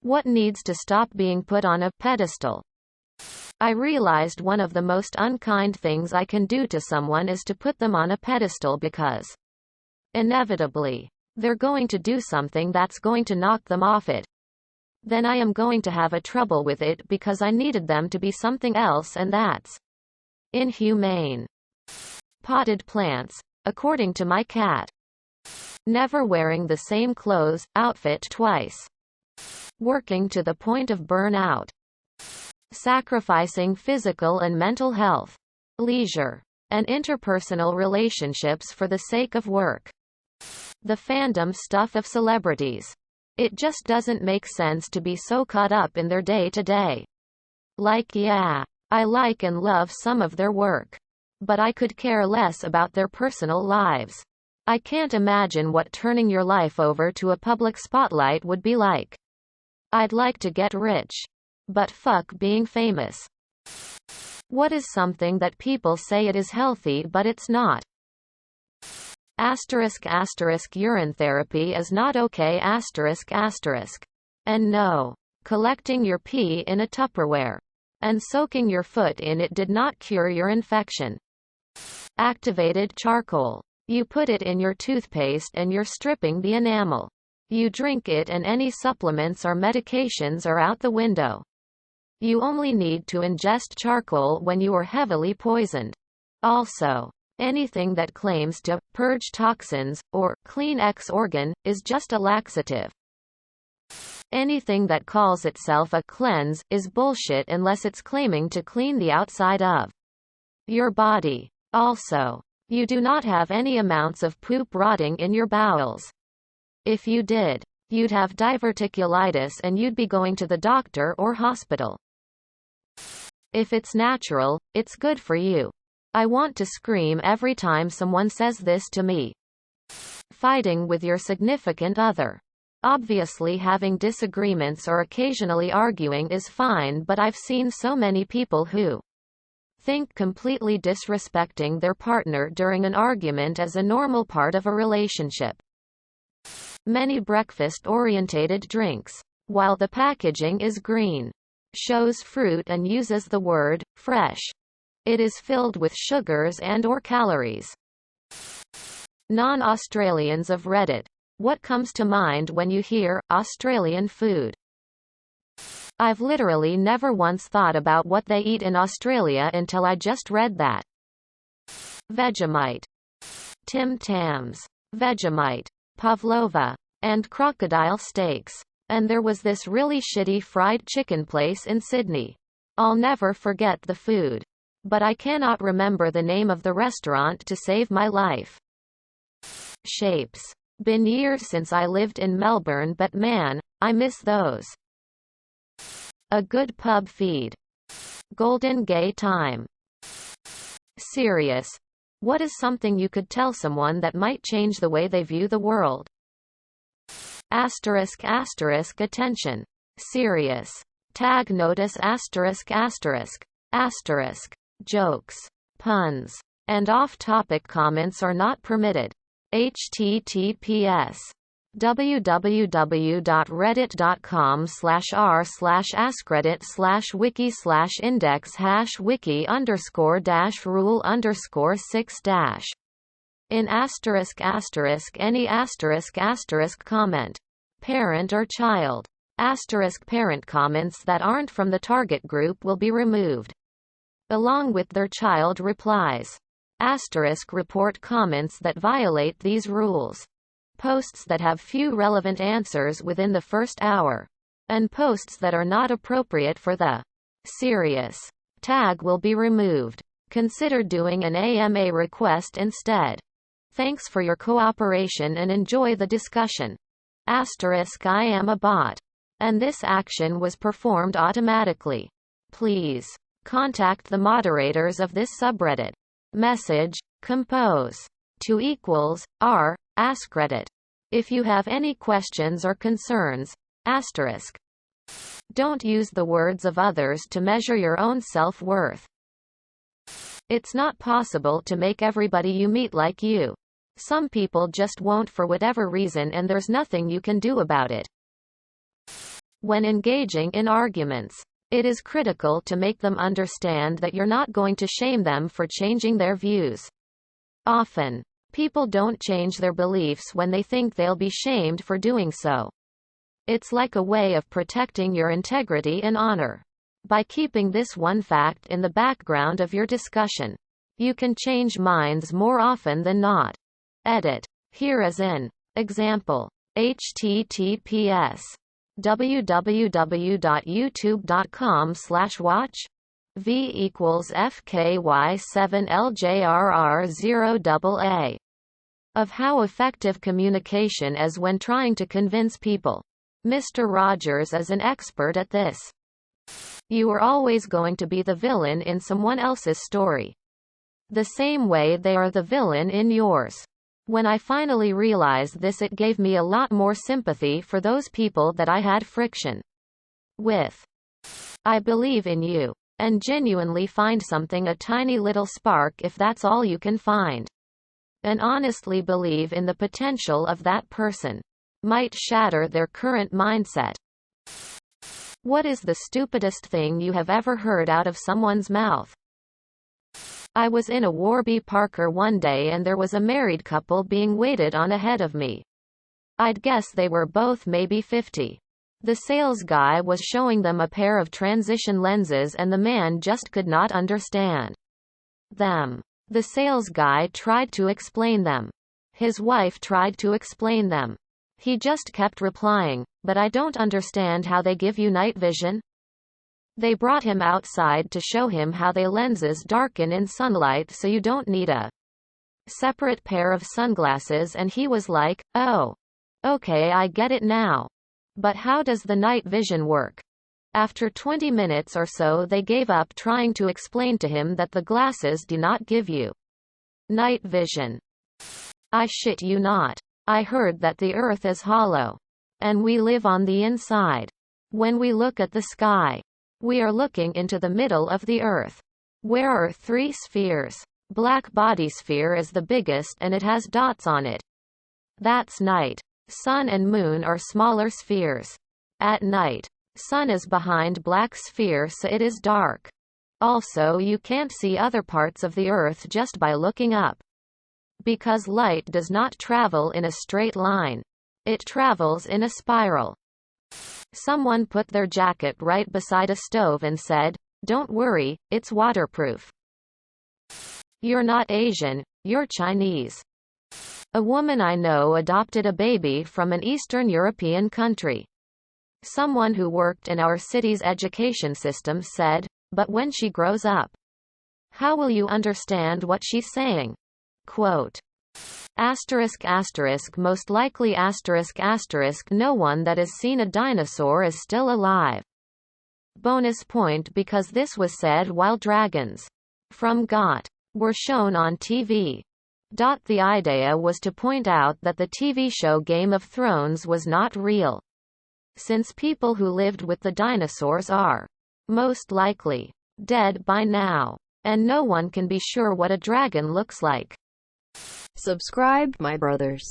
What needs to stop being put on a pedestal? I realized one of the most unkind things I can do to someone is to put them on a pedestal because inevitably they're going to do something that's going to knock them off it. Then I am going to have a trouble with it because I needed them to be something else, and that's inhumane. Potted plants, according to my cat. Never wearing the same outfit twice. Working to the point of burnout. Sacrificing physical and mental health, leisure, and interpersonal relationships for the sake of work. The fandom stuff of celebrities. It just doesn't make sense to be so caught up in their day-to-day. Like, yeah, I like and love some of their work, but I could care less about their personal lives. I can't imagine what turning your life over to a public spotlight would be like. I'd like to get rich, but fuck being famous. What is something that people say it is healthy but it's not? *** urine therapy is not okay ***. And no. Collecting your pee in a Tupperware and soaking your foot in it did not cure your infection. Activated charcoal. You put it in your toothpaste and you're stripping the enamel. You drink it and any supplements or medications are out the window. You only need to ingest charcoal when you are heavily poisoned. Also, anything that claims to purge toxins or clean X organ is just a laxative. Anything that calls itself a cleanse is bullshit unless it's claiming to clean the outside of your body. Also, you do not have any amounts of poop rotting in your bowels. If you did, you'd have diverticulitis and you'd be going to the doctor or hospital. If it's natural, it's good for you. I want to scream every time someone says this to me. Fighting with your significant other. Obviously, having disagreements or occasionally arguing is fine, but I've seen so many people who think completely disrespecting their partner during an argument as a normal part of a relationship. Many breakfast-orientated drinks, while the packaging is green, shows fruit and uses the word fresh. It is filled with sugars and/or calories. Non-Australians of Reddit. What comes to mind when you hear Australian food? I've literally never once thought about what they eat in Australia until I just read that. Vegemite. Tim Tams. Vegemite. Pavlova. And crocodile steaks. And there was this really shitty fried chicken place in Sydney. I'll never forget the food. But I cannot remember the name of the restaurant to save my life. Shapes. Been years since I lived in Melbourne, but man, I miss those. A good pub feed. Golden gay time. Serious. What is something you could tell someone that might change the way they view the world? Attention. Serious. Tag notice ***. Jokes, puns, and off-topic comments are not permitted. https www.reddit.com/r/askreddit/wiki/index #wiki_rule_6- in any comment, parent or child, parent comments that aren't from the target group will be removed, along with their child replies. Report comments that violate these rules. Posts that have few relevant answers within the first hour. And posts that are not appropriate for the serious tag will be removed. Consider doing an AMA request instead. Thanks for your cooperation and enjoy the discussion. I am a bot. And this action was performed automatically. Please contact the moderators of this subreddit. Message, compose, to =r, AskReddit. If you have any questions or concerns, don't use the words of others to measure your own self-worth. It's not possible to make everybody you meet like you. Some people just won't for whatever reason, and there's nothing you can do about it. When engaging in arguments, it is critical to make them understand that you're not going to shame them for changing their views. Often, people don't change their beliefs when they think they'll be shamed for doing so. It's like a way of protecting your integrity and honor. By keeping this one fact in the background of your discussion, you can change minds more often than not. Edit. Here is an example. https www.youtube.com/watch v = fky7ljrr0aa of how effective communication is when trying to convince people. Mr. Rogers is an expert at this. You are always going to be the villain in someone else's story, the same way they are the villain in yours. When I finally realized this, it gave me a lot more sympathy for those people that I had friction with. I believe in you, and genuinely find something, a tiny little spark if that's all you can find. And honestly believe in the potential of that person. Might shatter their current mindset. What is the stupidest thing you have ever heard out of someone's mouth? I was in a Warby Parker one day and there was a married couple being waited on ahead of me. I'd guess they were both maybe 50. The sales guy was showing them a pair of transition lenses and the man just could not understand them. The sales guy tried to explain them. His wife tried to explain them. He just kept replying, "But I don't understand how they give you night vision." They brought him outside to show him how the lenses darken in sunlight so you don't need a separate pair of sunglasses, and he was like, "Oh, okay, I get it now. But how does the night vision work?" After 20 minutes or so they gave up trying to explain to him that the glasses do not give you night vision. I shit you not. I heard that the earth is hollow. And we live on the inside. When we look at the sky, we are looking into the middle of the earth. Where are 3 spheres? Black body sphere is the biggest and it has dots on it. That's night. Sun and moon are smaller spheres. At night, sun is behind black sphere so it is dark. Also, you can't see other parts of the earth just by looking up. Because light does not travel in a straight line. It travels in a spiral. Someone put their jacket right beside a stove and said, "Don't worry, it's waterproof." You're not Asian, you're Chinese. A woman I know adopted a baby from an Eastern European country. Someone who worked in our city's education system said, "But when she grows up, how will you understand what she's saying?" Quote. Most likely no one that has seen a dinosaur is still alive. Bonus point because this was said while dragons from GOT were shown on TV. The idea was to point out that the TV show Game of Thrones was not real, since people who lived with the dinosaurs are most likely dead by now, and no one can be sure what a dragon looks like. Subscribe, my brothers.